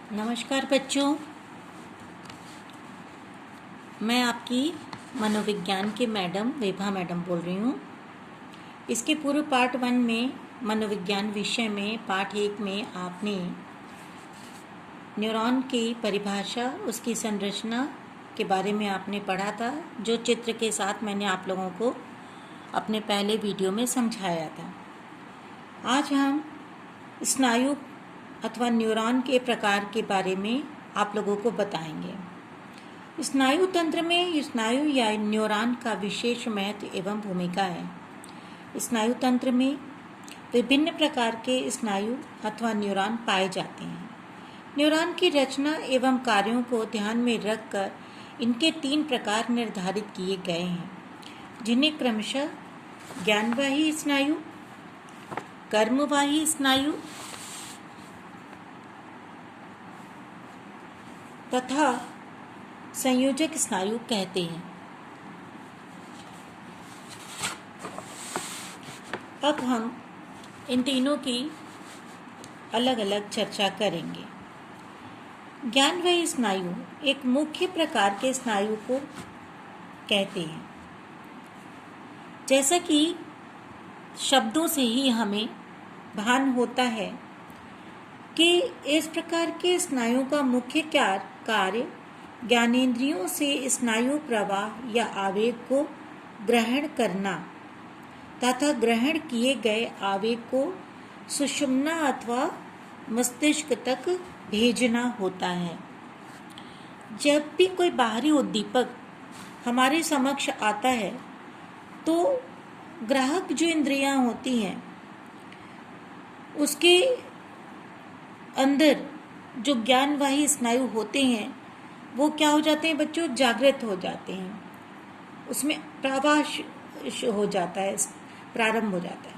नमस्कार बच्चों, मैं आपकी मनोविज्ञान की मैडम विभा मैडम बोल रही हूँ। इसके पूर्व पार्ट 1 में मनोविज्ञान विषय में पार्ट 1 में आपने न्यूरॉन की परिभाषा, उसकी संरचना के बारे में आपने पढ़ा था, जो चित्र के साथ मैंने आप लोगों को अपने पहले वीडियो में समझाया था। आज हम स्नायु अथवा न्यूरॉन के प्रकार के बारे में आप लोगों को बताएंगे। स्नायु तंत्र में स्नायु या न्यूरॉन का विशेष महत्व एवं भूमिका है। स्नायु तंत्र में विभिन्न प्रकार के स्नायु अथवा न्यूरॉन पाए जाते हैं। न्यूरॉन की रचना एवं कार्यों को ध्यान में रखकर इनके 3 प्रकार निर्धारित किए गए हैं, जिन्हें क्रमशः ज्ञानवाही स्नायु, कर्मवाही स्नायु तथा संयोजक स्नायु कहते हैं। अब हम इन तीनों की अलग अलग चर्चा करेंगे। ज्ञानवाही स्नायु एक मुख्य प्रकार के स्नायु को कहते हैं। जैसा कि शब्दों से ही हमें भान होता है कि इस प्रकार के स्नायु का मुख्य कार्य ज्ञानेंद्रियों से स्नायु प्रवाह या आवेग को ग्रहण करना तथा ग्रहण किए गए आवेग को सुषुम्ना अथवा मस्तिष्क तक भेजना होता है। जब भी कोई बाहरी उद्दीपक हमारे समक्ष आता है तो ग्राहक जो इंद्रियां होती हैं उसके अंदर जो ज्ञानवाही स्नायु होते हैं वो क्या हो जाते हैं बच्चों, जागृत हो जाते हैं। उसमें प्रवाह हो जाता है, प्रारंभ हो जाता है।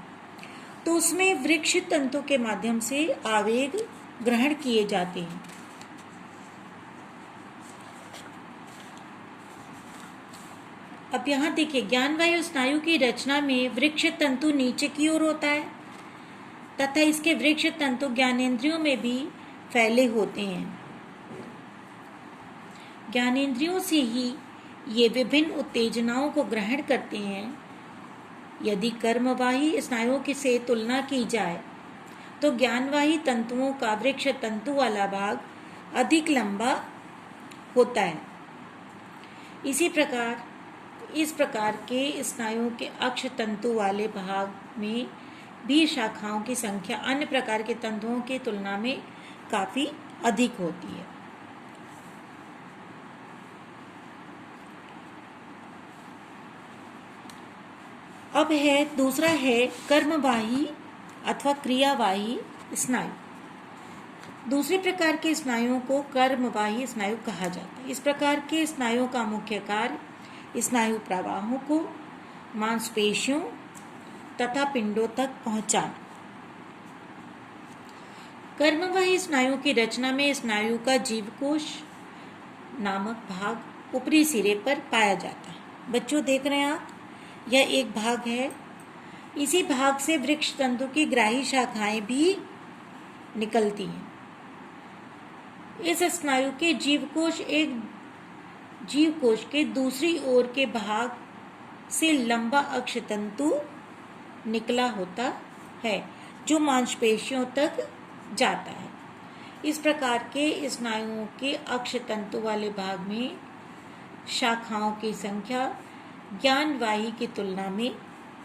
तो उसमें वृक्ष तंतु के माध्यम से आवेग ग्रहण किए जाते हैं। अब यहाँ देखिए, ज्ञानवाही स्नायु की रचना में वृक्ष तंतु नीचे की ओर होता है तथा इसके वृक्ष तंतु ज्ञानेंद्रियों में भी फैले होते हैं। ज्ञानेंद्रियों से ही ये विभिन्न उत्तेजनाओं को ग्रहण करते हैं। यदि कर्मवाही स्नायुओं की से तुलना की जाए तो ज्ञानवाही तंतुओं का वृक्ष तंतु वाला भाग अधिक लंबा होता है। इस प्रकार के स्नायुओं के अक्ष तंतु वाले भाग में भी शाखाओं की संख्या अन्य प्रकार के तंतुओं की तुलना में काफी अधिक होती है। अब दूसरा है कर्मवाही अथवा क्रियावाही स्नायु। दूसरे प्रकार के स्नायुओं को कर्मवाही स्नायु कहा जाता है। इस प्रकार के स्नायुओं का मुख्य कार्य स्नायु प्रवाहों को मांसपेशियों तथा पिंडों तक पहुंचाना। कर्मवाही स्नायु की रचना में स्नायु का जीवकोश नामक भाग ऊपरी सिरे पर पाया जाता है। बच्चों देख रहे हैं आप, यह एक भाग है। इसी भाग से वृक्ष तंतु की ग्राही शाखाएं भी निकलती हैं। इस स्नायु के जीवकोश के दूसरी ओर के भाग से लंबा अक्ष तंतु निकला होता है जो मांसपेशियों तक जाता है। इस प्रकार के स्नायुओं के अक्ष तंतु वाले भाग में शाखाओं की संख्या ज्ञानवाही की तुलना में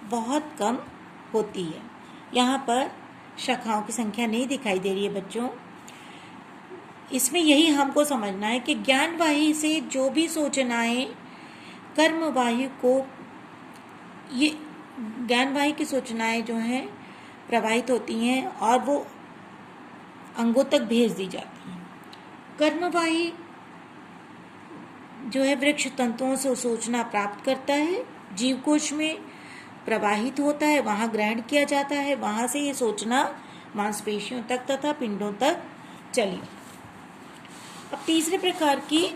बहुत कम होती है। यहाँ पर शाखाओं की संख्या नहीं दिखाई दे रही है बच्चों। इसमें यही हमको समझना है कि ज्ञानवाही से जो भी सूचनाएं कर्मवाही को, ये ज्ञानवाही की सूचनाएं जो हैं प्रवाहित होती हैं और वो अंगों तक भेज दी जाती हैं। कर्मवाही जो है वृक्ष तंतुओं से सूचना प्राप्त करता है, जीवकोश में प्रवाहित होता है, वहाँ ग्रहण किया जाता है, वहाँ से ये सूचना मांसपेशियों तक तथा पिंडों तक चली। अब तीसरे प्रकार की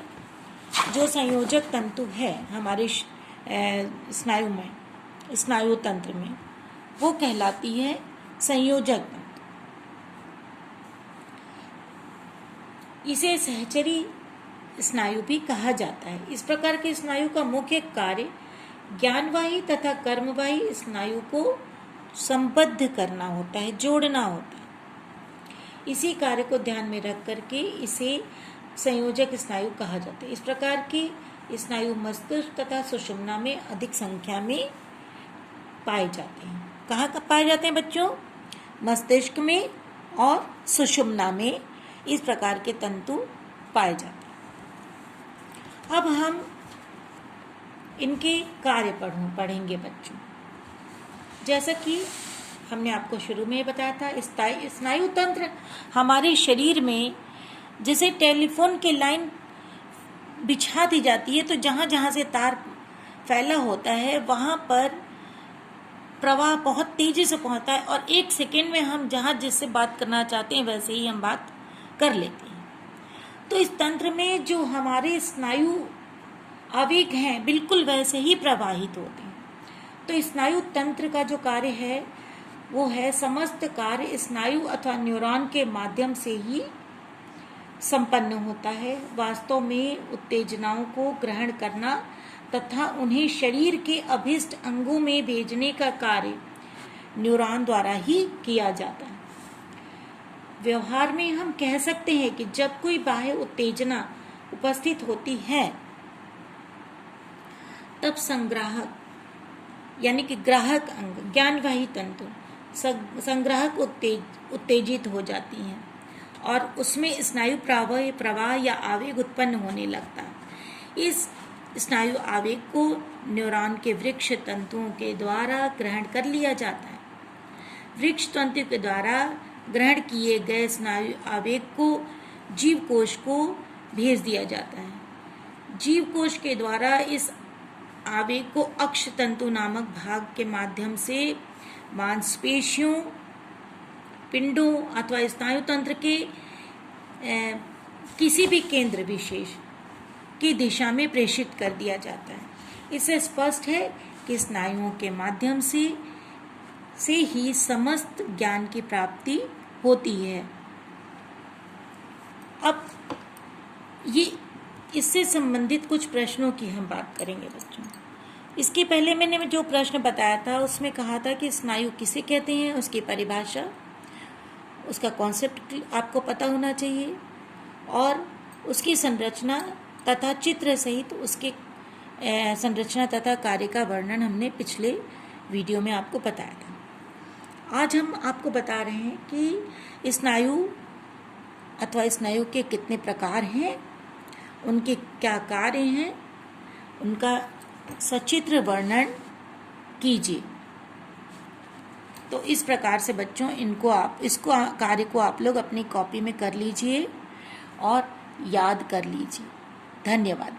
जो संयोजक तंतु है हमारे स्नायु में, स्नायु तंत्र में, वो कहलाती है संयोजक तंतु। इसे सहचरी स्नायु भी कहा जाता है। इस प्रकार के स्नायु का मुख्य कार्य ज्ञानवाही तथा कर्मवाही स्नायु को संबद्ध करना होता है, जोड़ना होता है। इसी कार्य को ध्यान में रख करके इसे संयोजक स्नायु कहा जाता है। इस प्रकार के स्नायु मस्तिष्क तथा सुषुम्ना में अधिक संख्या में पाए जाते हैं। कहाँ पाए जाते हैं बच्चों? मस्तिष्क में और सुषुम्ना में इस प्रकार के तंतु पाए जाते हैं। अब हम इनके कार्य पढ़ेंगे बच्चों। जैसा कि हमने आपको शुरू में बताया था, स्नायु तंत्र हमारे शरीर में जैसे टेलीफोन की लाइन बिछा दी जाती है, तो जहाँ जहाँ से तार फैला होता है वहाँ पर प्रवाह बहुत तेजी से पहुँचता है और एक सेकेंड में हम जहाँ जिससे बात करना चाहते हैं वैसे ही हम बात कर लेते हैं। तो इस तंत्र में जो हमारे स्नायु आवेग हैं बिल्कुल वैसे ही प्रवाहित होते हैं। तो स्नायु तंत्र का जो कार्य है वो है समस्त कार्य स्नायु अथवा न्यूरॉन के माध्यम से ही संपन्न होता है। वास्तव में उत्तेजनाओं को ग्रहण करना तथा उन्हें शरीर के अभिष्ट अंगों में भेजने का कार्य न्यूरॉन द्वारा ही किया जाता है। व्यवहार में हम कह सकते हैं कि जब कोई बाह्य उत्तेजना उपस्थित होती है तब संग्राहक यानी कि ग्राहक अंग ज्ञानवाही तंतु संग्राहक उत्तेजित हो जाती हैं और उसमें स्नायु प्रवाह या आवेग उत्पन्न होने लगता है। इस स्नायु आवेग को न्यूरॉन के वृक्ष तंतुओं के द्वारा ग्रहण कर लिया जाता है। वृक्ष तंतु के द्वारा ग्रहण किए गए स्नायु आवेग को जीव कोश को भेज दिया जाता है। जीव कोश के द्वारा इस आवेग को अक्ष तंतु नामक भाग के माध्यम से मांसपेशियों, पिंडों अथवा स्नायु तंत्र के किसी भी केंद्र विशेष की दिशा में प्रेषित कर दिया जाता है। इससे स्पष्ट है कि स्नायुओं के माध्यम से ही समस्त ज्ञान की प्राप्ति होती है। अब ये इससे संबंधित कुछ प्रश्नों की हम बात करेंगे बच्चों। इसके पहले मैंने जो प्रश्न बताया था उसमें कहा था कि स्नायु किसे कहते हैं, उसकी परिभाषा, उसका कॉन्सेप्ट आपको पता होना चाहिए और उसकी संरचना तथा चित्र सहित उसके संरचना तथा कार्य का वर्णन हमने पिछले वीडियो में आपको बताया था। आज हम आपको बता रहे हैं कि स्नायु अथवा स्नायु के कितने प्रकार हैं, उनके क्या कार्य हैं, उनका सचित्र वर्णन कीजिए। तो इस प्रकार से बच्चों इसको कार्य को आप लोग अपनी कॉपी में कर लीजिए और याद कर लीजिए। धन्यवाद।